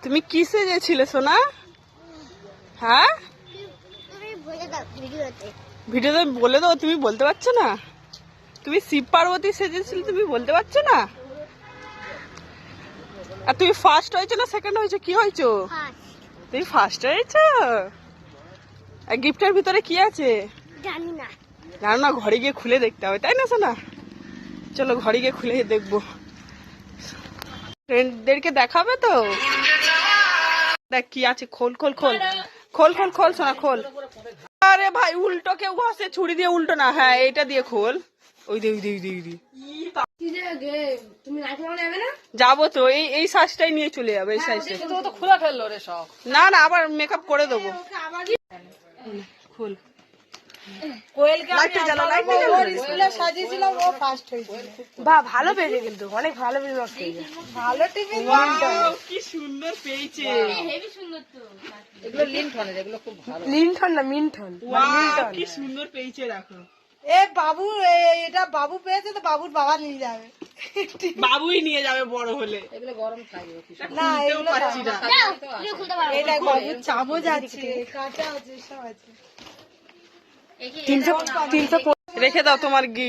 তুমি কি সেজেছিলে সোনা? হ্যাঁ ভিডিওতে বলে দাও, তুমি বলতে পারছো না? তুমি শিব পার্বতী সেজেছিলে, তুমি বলতে পারছো না? আর তুমি ফার্স্ট হয়েছো না সেকেন্ড হয়েছো, কি হয়েছো? তুমি ফার্স্ট হয়েছো। আর গিফটের ভিতরে কি আছে জানি না। জানো না? ঘরে গিয়ে খুলে দেখতে হবে, তাই না সোনা? চলো ঘরে গিয়ে খুলে দেখবো। ফ্রেন্ডদেরকে দেখাবে তো? দেখ কি আছে, খোল খোল খোল খোল খোল খোল সোনা খোল। আরে ভাই উল্টো কেউ ঘষে, ছুরি দিয়ে উল্টো না, হ্যাঁ এইটা দিয়ে খোল। ওই দে ওই দে ওই দে ওই দে। যাবো তো, এই সাজটাই নিয়ে চলে যাবে, এই সাজটাই। খুলে ফেললো রে সব। না না, আবার মেকআপ করে দেবো। খোল। লাইটটা জ্বালা, লাইটটা জ্বালা। সাজিয়েছিলাম, ও ফার্স্ট হয়েছিল। ভালো পেয়েছে, কিন্তু অনেক ভালো পেয়েছে। ভালো টিফিন। কি সুন্দর পেয়েছে। এগুলো লিনটনের, এগুলো খুব ভালো। লিনটন না মিন্টন। কি সুন্দর পেয়েছে, দেখো। এ বাবু, এটা বাবু পেয়েছে তো বাবুর বাবা নিয়ে যাবে। বাবুই নিয়ে যাবে বড় হলে। এগুলো গরম থাকবে। না এগুলো পাচ্ছি না। এটা বাবুর চামচ আছে, কাঁটা আছে, সব আছে। 300 রেখে দাও তোমার গিফট।